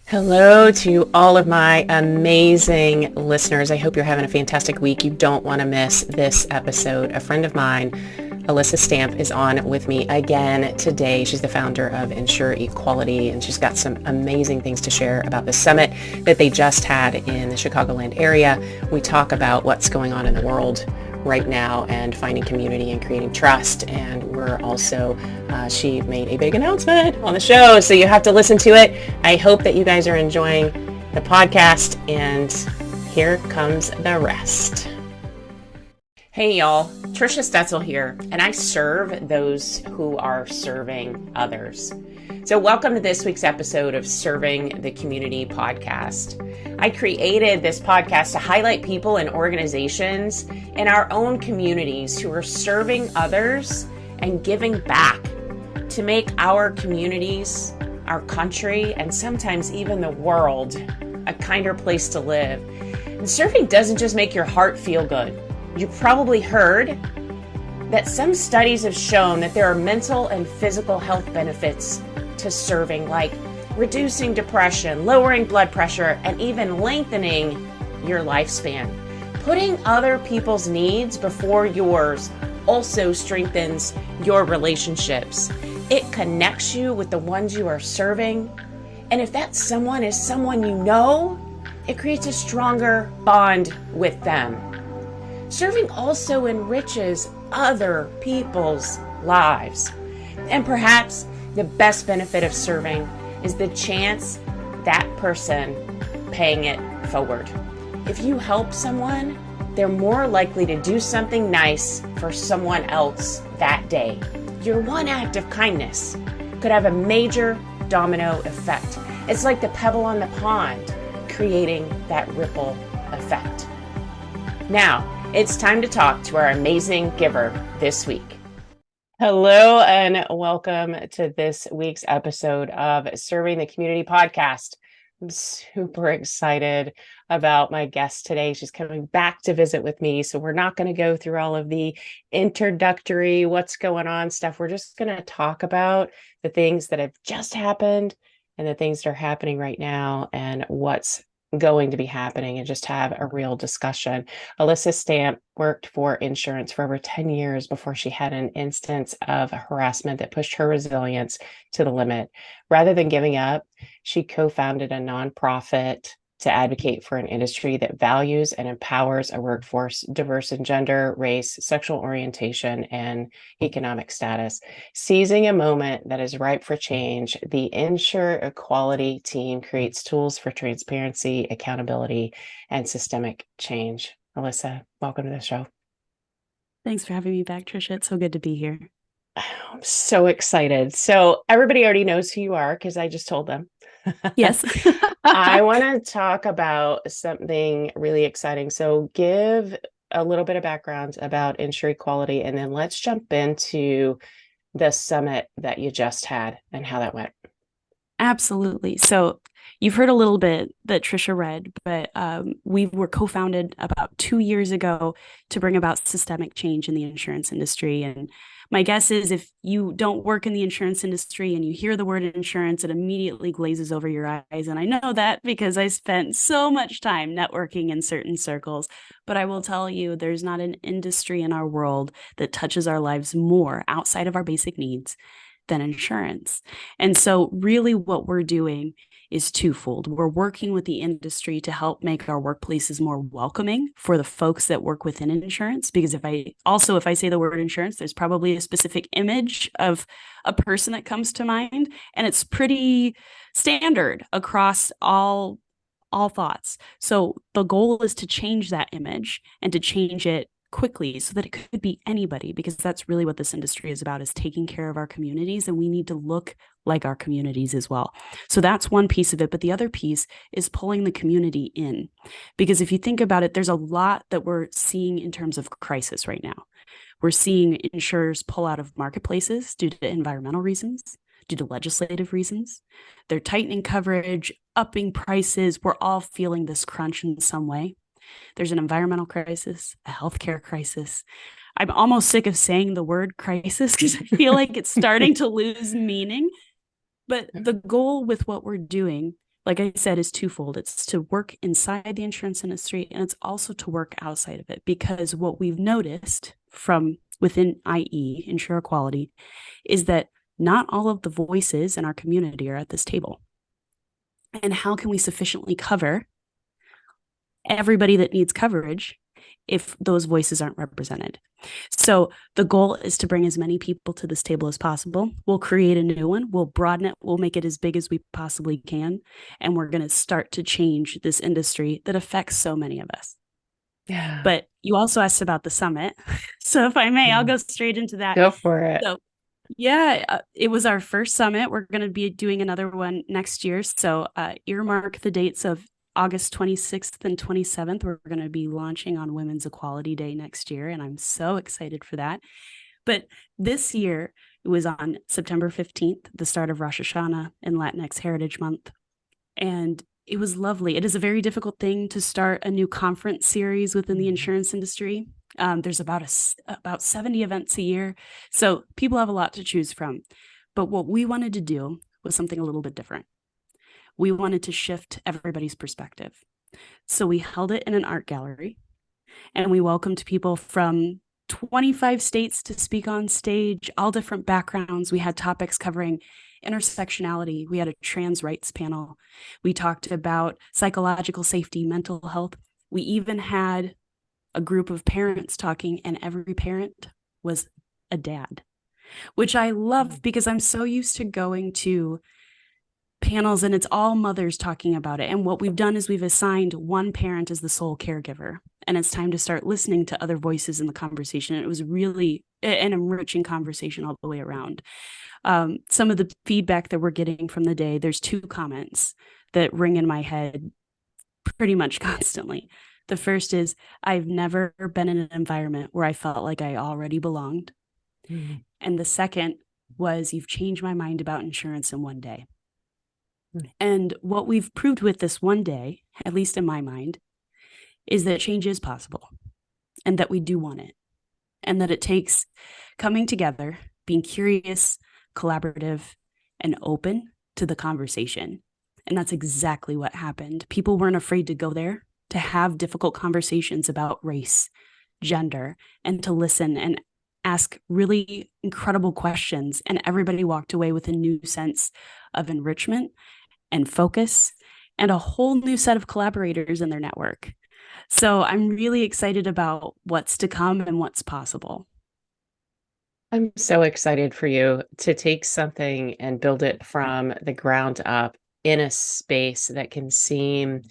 Hello to all of my amazing listeners. I hope you're having a fantastic week. You don't want to miss this episode. A friend of mine, Elisa Stampf, is on with me again today. She's the founder of Insure Equality, and she's got some amazing things to share about the summit that they just had in the Chicagoland area. We talk about what's going on in the world right now and finding community and creating trust. And we're also, she made a big announcement on the show, so you have to listen to it. I hope that you guys are enjoying the podcast, and here comes the rest. Hey y'all, Trisha Stetzel here, and I serve those who are serving others. So welcome to this week's episode of Serving the Community podcast. I created this podcast to highlight people and organizations in our own communities who are serving others and giving back to make our communities, our country, and sometimes even the world a kinder place to live. And serving doesn't just make your heart feel good. You've probably heard that some studies have shown that there are mental and physical health benefits to serving, like reducing depression, lowering blood pressure, and even lengthening your lifespan. Putting other people's needs before yours also strengthens your relationships. It connects you with the ones you are serving. And if that someone is someone you know, it creates a stronger bond with them. Serving also enriches other people's lives. And perhaps the best benefit of serving is the chance that person paying it forward. If you help someone, they're more likely to do something nice for someone else that day. Your one act of kindness could have a major domino effect. It's like the pebble on the pond, creating that ripple effect. Now, it's time to talk to our amazing giver this week. Hello and welcome to this week's episode of Serving the Community podcast. I'm super excited about my guest today. She's coming back to visit with me, so we're not going to go through all of the introductory what's going on stuff. We're just going to talk about the things that have just happened and the things that are happening right now and what's going to be happening, and just have a real discussion. Elisa Stampf worked for insurance for over 10 years before she had an instance of harassment that pushed her resilience to the limit. Rather than giving up, she co-founded a nonprofit to advocate for an industry that values and empowers a workforce diverse in gender, race, sexual orientation, and economic status. Seizing a moment that is ripe for change, the Insure Equality team creates tools for transparency, accountability, and systemic change. Elisa, welcome to the show. Thanks for having me back, Trisha. It's so good to be here. I'm so excited. So everybody already knows who you are because I just told them. Yes. I want to talk about something really exciting. So give a little bit of background about Insure Equality, and then let's jump into the summit that you just had and how that went. Absolutely. So you've heard a little bit that Trisha read, but we were co-founded about 2 years ago to bring about systemic change in the insurance industry. And my guess is if you don't work in the insurance industry and you hear the word insurance, it immediately glazes over your eyes. And I know that because I spent so much time networking in certain circles. But I will tell you, there's not an industry in our world that touches our lives more outside of our basic needs than insurance. And so really what we're doing is twofold. We're working with the industry to help make our workplaces more welcoming for the folks that work within insurance. Because if I say the word insurance, there's probably a specific image of a person that comes to mind, and it's pretty standard across all thoughts. So the goal is to change that image and to change it quickly so that it could be anybody, because that's really what this industry is about, is taking care of our communities, and we need to look like our communities as well. So that's one piece of it. But the other piece is pulling the community in, because if you think about it, there's a lot that we're seeing in terms of crisis right now. We're seeing insurers pull out of marketplaces due to environmental reasons, due to legislative reasons. They're tightening coverage, upping prices. We're all feeling this crunch in some way. There's an environmental crisis, a healthcare crisis. I'm almost sick of saying the word crisis because I feel like it's starting to lose meaning. But the goal with what we're doing, like I said, is twofold. It's to work inside the insurance industry, and it's also to work outside of it, because what we've noticed from within IE, Insure Equality, is that not all of the voices in our community are at this table. And how can we sufficiently cover everybody that needs coverage if those voices aren't represented? So the goal is to bring as many people to this table as possible. We'll create a new one. We'll broaden it. We'll make it as big as we possibly can. And we're going to start to change this industry that affects so many of us. Yeah. But you also asked about the summit. So if I may, I'll go straight into that. Go for it. So yeah, it was our first summit. We're going to be doing another one next year. So earmark the dates of August 26th and 27th. We're going to be launching on Women's Equality Day next year, and I'm so excited for that. But this year, it was on September 15th, the start of Rosh Hashanah and Latinx Heritage Month. And it was lovely. It is a very difficult thing to start a new conference series within the insurance industry. There's about 70 events a year, so people have a lot to choose from. But what we wanted to do was something a little bit different. We wanted to shift everybody's perspective. So we held it in an art gallery, and we welcomed people from 25 states to speak on stage, all different backgrounds. We had topics covering intersectionality. We had a trans rights panel. We talked about psychological safety, mental health. We even had a group of parents talking, and every parent was a dad, which I love because I'm so used to going to panels and it's all mothers talking about it. And what we've done is we've assigned one parent as the sole caregiver, and it's time to start listening to other voices in the conversation. And it was really an enriching conversation all the way around. Some of the feedback that we're getting from the day, there's two comments that ring in my head pretty much constantly. The first is, I've never been in an environment where I felt like I already belonged. Mm-hmm. And the second was, you've changed my mind about insurance in one day. Mm-hmm. And what we've proved with this one day, at least in my mind, is that change is possible, and that we do want it, and that it takes coming together, being curious, collaborative, and open to the conversation. And that's exactly what happened. People weren't afraid to go there, to have difficult conversations about race, gender, and to listen and ask really incredible questions. And everybody walked away with a new sense of enrichment and focus and a whole new set of collaborators in their network. So I'm really excited about what's to come and what's possible. I'm so excited for you to take something and build it from the ground up in a space that can seem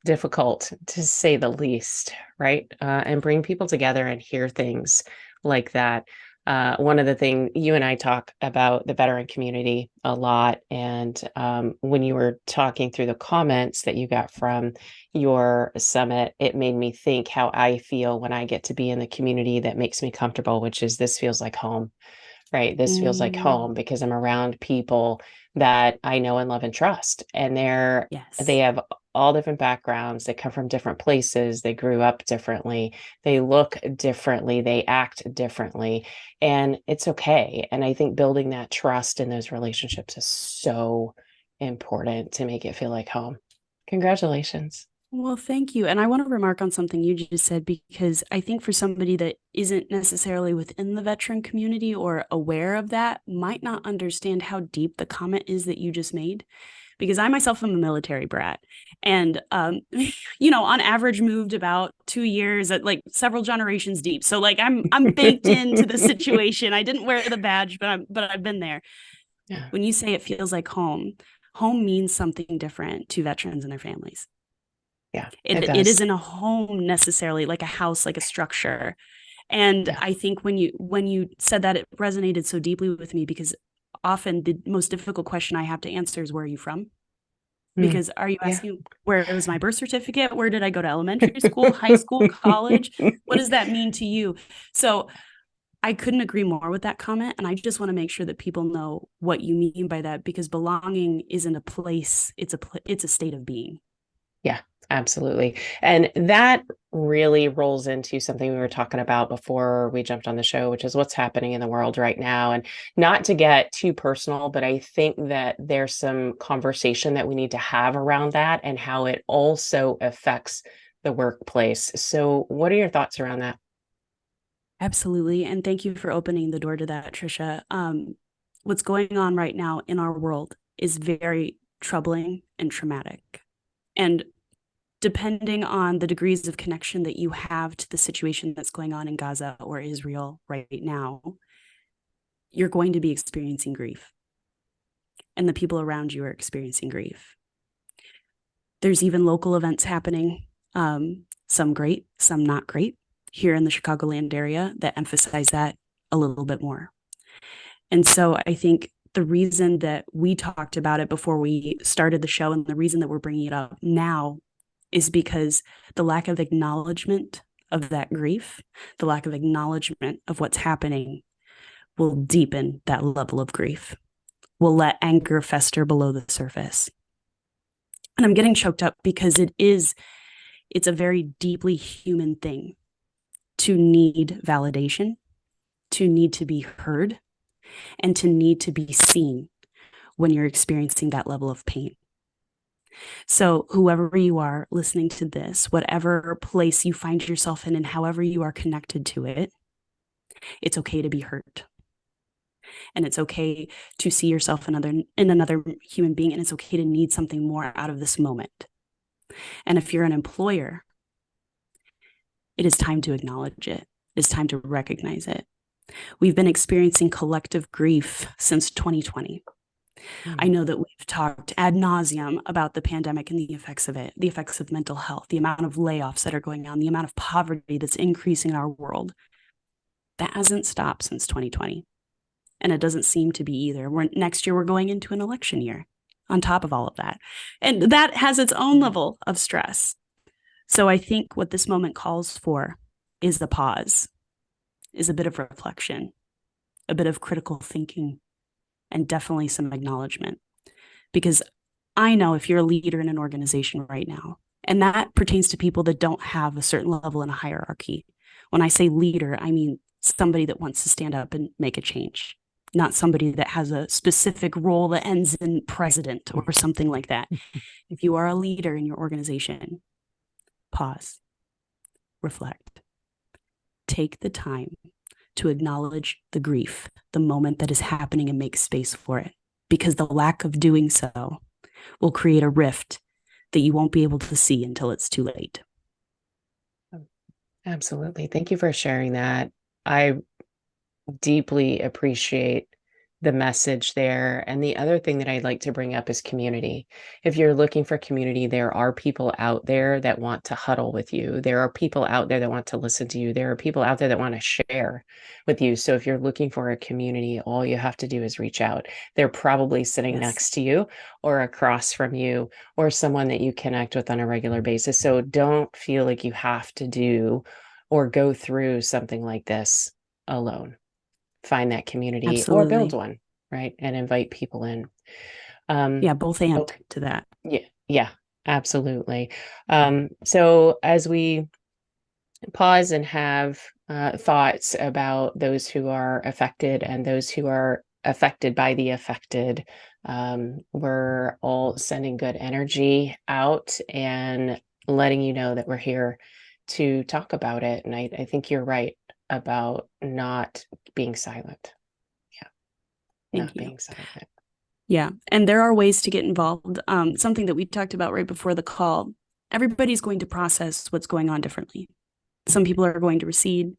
difficult, to say the least, right? And bring people together and hear things like that. One of the things you and I talk about the veteran community a lot. And when you were talking through the comments that you got from your summit, it made me think how I feel when I get to be in the community that makes me comfortable, which is, this feels like home, right? This feels like home because I'm around people that I know and love and trust. And they have all different backgrounds. They come from different places. They grew up differently. They look differently. They act differently. And it's okay. And I think building that trust in those relationships is so important to make it feel like home. Congratulations. Well, thank you. And I want to remark on something you just said, because I think for somebody that isn't necessarily within the veteran community or aware of that, might not understand how deep the comment is that you just made. Because I myself am a military brat, and on average moved about 2 years at like several generations deep. So like I'm baked into the situation. I didn't wear the badge, but I've been there. Yeah. When you say it feels like home means something different to veterans and their families. Yeah, it isn't a home necessarily, like a house, like a structure. And yeah. I think when you said that, it resonated so deeply with me, because often the most difficult question I have to answer is, where are you from? Because are you asking where was my birth certificate? Where did I go to elementary school, high school, college? What does that mean to you? So I couldn't agree more with that comment. And I just want to make sure that people know what you mean by that, because belonging isn't a place, it's a state of being. Yeah, Absolutely. And that really rolls into something we were talking about before we jumped on the show, which is what's happening in the world right now. And not to get too personal, but I think that there's some conversation that we need to have around that and how it also affects the workplace. So, what are your thoughts around that? Absolutely. And thank you for opening the door to that, Trisha. What's going on right now in our world is very troubling and traumatic. And depending on the degrees of connection that you have to the situation that's going on in Gaza or Israel right now, you're going to be experiencing grief. And the people around you are experiencing grief. There's even local events happening, some great, some not great, here in the Chicagoland area that emphasize that a little bit more. And so I think the reason that we talked about it before we started the show and the reason that we're bringing it up now is because the lack of acknowledgement of that grief, the lack of acknowledgement of what's happening will deepen that level of grief, will let anger fester below the surface. And I'm getting choked up because it's a very deeply human thing to need validation, to need to be heard, and to need to be seen when you're experiencing that level of pain. So, whoever you are listening to this, whatever place you find yourself in, and however you are connected to it, it's okay to be hurt. And it's okay to see yourself in another human being, and it's okay to need something more out of this moment. And if you're an employer, it is time to acknowledge it. It is time to recognize it. We've been experiencing collective grief since 2020. I know that we've talked ad nauseum about the pandemic and the effects of it, the effects of mental health, the amount of layoffs that are going on, the amount of poverty that's increasing in our world. That hasn't stopped since 2020. And it doesn't seem to be either. Next year, we're going into an election year on top of all of that. And that has its own level of stress. So I think what this moment calls for is the pause, is a bit of reflection, a bit of critical thinking, and definitely some acknowledgement. Because I know if you're a leader in an organization right now, and that pertains to people that don't have a certain level in a hierarchy. When I say leader, I mean somebody that wants to stand up and make a change, not somebody that has a specific role that ends in president or something like that. If you are a leader in your organization, pause, reflect, take the time to acknowledge the grief, the moment that is happening, and make space for it. Because the lack of doing so will create a rift that you won't be able to see until it's too late. Absolutely. Thank you for sharing that. I deeply appreciate the message there. And the other thing that I'd like to bring up is community. If you're looking for community, there are people out there that want to huddle with you. There are people out there that want to listen to you. There are people out there that want to share with you. So if you're looking for a community, all you have to do is reach out. They're probably sitting next to you or across from you or someone that you connect with on a regular basis. So don't feel like you have to do or go through something like this alone. Find that community or build Absolutely. one, right? And invite people in. Yeah, both and Okay. to that. Yeah, absolutely. So as we pause and have thoughts about those who are affected and those who are affected by the affected, we're all sending good energy out and letting you know that we're here to talk about it. And I think you're right about not being silent. Yeah, Thank not you. being silent. Yeah. And there are ways to get involved. Something that we talked about right before the call. Everybody's going to process what's going on differently. Some people are going to recede.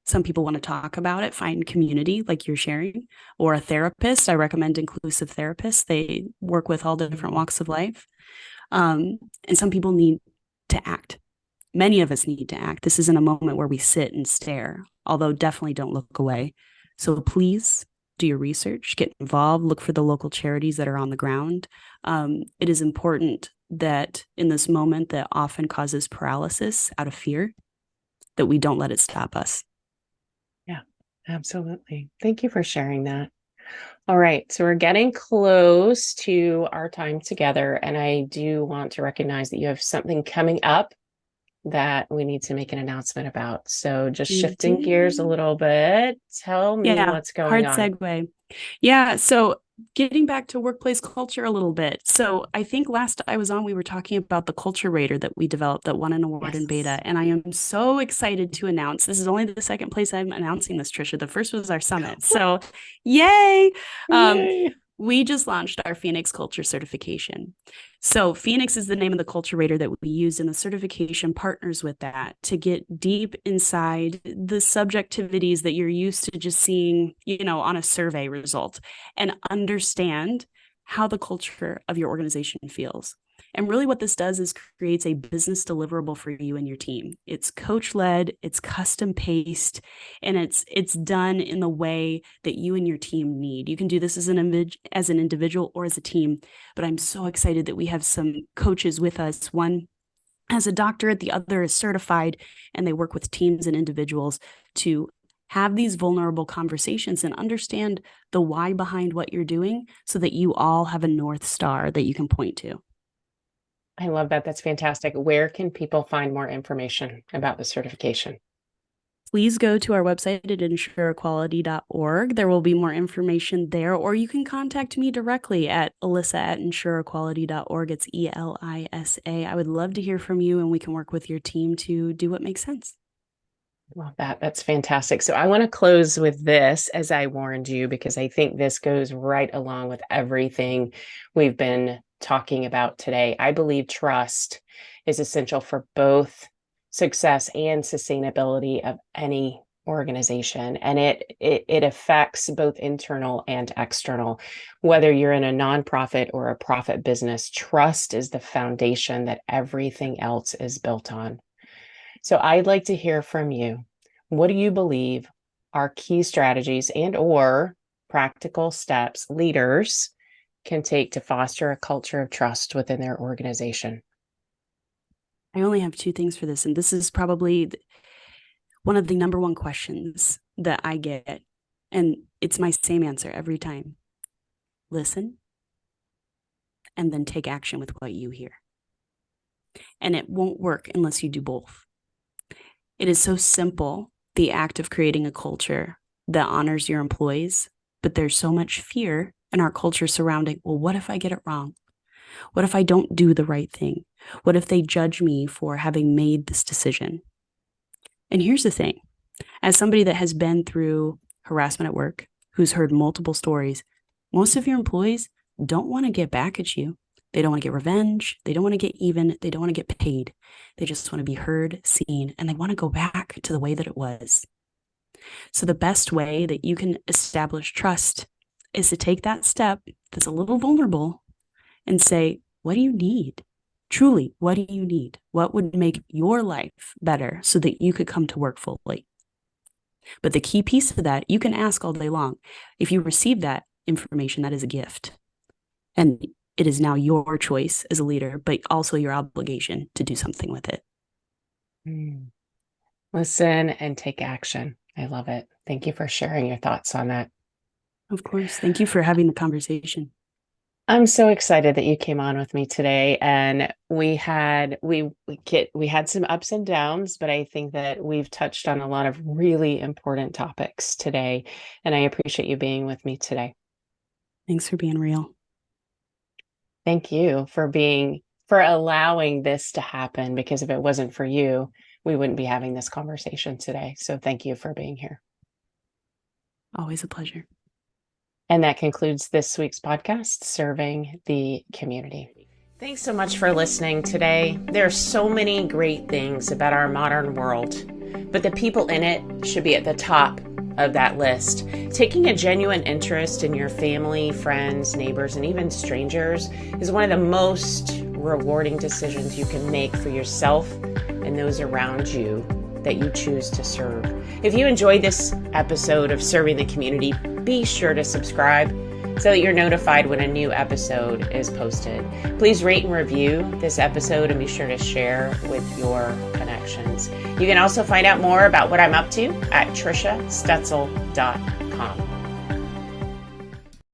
Some people want to talk about it, find community like you're sharing, or a therapist. I recommend inclusive therapists. They work with all different walks of life. And some people need to act. Many of us need to act. This isn't a moment where we sit and stare, although definitely don't look away. So please do your research, get involved, look for the local charities that are on the ground. It is important that in this moment that often causes paralysis out of fear, that we don't let it stop us. Yeah, absolutely. Thank you for sharing that. All right, so we're getting close to our time together, and I do want to recognize that you have something coming up that we need to make an announcement about. So just We shifting gears a do. little bit, tell me Yeah, what's going hard on. segue. Yeah, so getting back to workplace culture a little bit. So I think last I was on, we were talking about the culture rater that we developed that won an award in Yes. beta. And I am so excited to announce this is only the second place I'm announcing this, Trisha. The first was our summit. So yay. Um, Yay. we just launched our Phoenix Culture Certification. So Phoenix is the name of the culture rater that we use, and the certification partners with that to get deep inside the subjectivities that you're used to just seeing, on a survey result, and understand how the culture of your organization feels. And really what this does is creates a business deliverable for you and your team. It's coach led, it's custom paced, and it's done in the way that you and your team need. You can do this as an individual or as a team, but I'm so excited that we have some coaches with us. One as a doctorate, the other is certified, and they work with teams and individuals to have these vulnerable conversations and understand the why behind what you're doing so that you all have a North Star that you can point to. I love that. That's fantastic. Where can people find more information about the certification? Please go to our website at insureequality.org. There will be more information there, or you can contact me directly at elisa@insureequality.org. It's ELISA. I would love to hear from you, and we can work with your team to do what makes sense. Love that. That's fantastic. So I want to close with this, as I warned you, because I think this goes right along with everything we've been talking about today. I believe trust is essential for both success and sustainability of any organization, and it affects both internal and external. Whether you're in a nonprofit or a profit business, trust is the foundation that everything else is built on. So I'd like to hear from you. What do you believe are key strategies and or practical steps leaders can take to foster a culture of trust within their organization? I only have two things for this, and this is probably one of the number one questions that I get, and it's my same answer every time. Listen, and then take action with what you hear. And it won't work unless you do both. It is so simple, the act of creating a culture that honors your employees, but there's so much fear in our culture surrounding, well, what if I get it wrong? What if I don't do the right thing? What if they judge me for having made this decision? And here's the thing, as somebody that has been through harassment at work, who's heard multiple stories, most of your employees don't want to get back at you. They don't want to get revenge. They don't want to get even. They don't want to get paid. They just want to be heard, seen, and they want to go back to the way that it was. So the best way that you can establish trust is to take that step that's a little vulnerable and say, what do you need? Truly, what do you need? What would make your life better so that you could come to work fully? But the key piece of that, you can ask all day long. If you receive that information, that is a gift. And it is now your choice as a leader, but also your obligation to do something with it. Listen and take action. I love it. Thank you for sharing your thoughts on that. Of course. Thank you for having the conversation. I'm so excited that you came on with me today, and we had some ups and downs, but I think that we've touched on a lot of really important topics today, and I appreciate you being with me today. Thanks for being real. Thank you for allowing this to happen, because if it wasn't for you, we wouldn't be having this conversation today. So thank you for being here. Always a pleasure. And that concludes this week's podcast, Serving the Community. Thanks so much for listening today. There are so many great things about our modern world, but the people in it should be at the top of that list. Taking a genuine interest in your family, friends, neighbors, and even strangers is one of the most rewarding decisions you can make for yourself and those around you that you choose to serve. If you enjoyed this episode of Serving the Community, be sure to subscribe so that you're notified when a new episode is posted. Please rate and review this episode and be sure to share with your connections. You can also find out more about what I'm up to at trishastetzel.com.